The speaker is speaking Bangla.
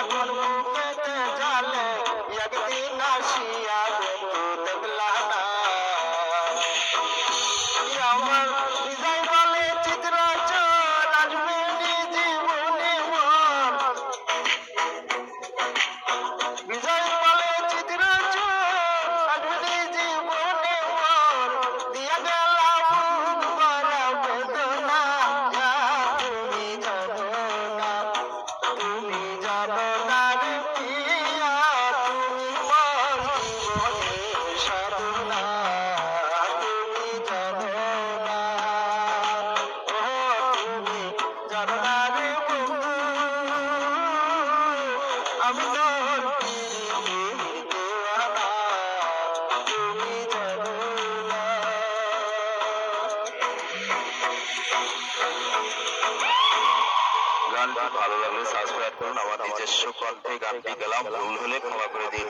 এখন বুকেতে জ্বালে একদিন আসিয়া বন্ধু দেখলা না আমার বিজয় বলে চিত্র চোর আসবে জীবনে মন বিজয় বলে চিত্র চোর আসবে জীবনে মন দিয়া গেলাম ভরা বেদনা তুমি জানো না তুমি জানো না রে প্রিয়া তুমি মন জীবনের সাধনা তুমি জানো না ও তুমি জানো না রে বন্ধু আমি তোর প্রেমে দেওয়ানা তুমি জানো না। গানটি ভালো লাগলে সাবস্ক্রাইব করুন। আমার নিজস্ব কণ্ঠে গানটি গেলাম, ভুল হলে ক্ষমা করে দিন।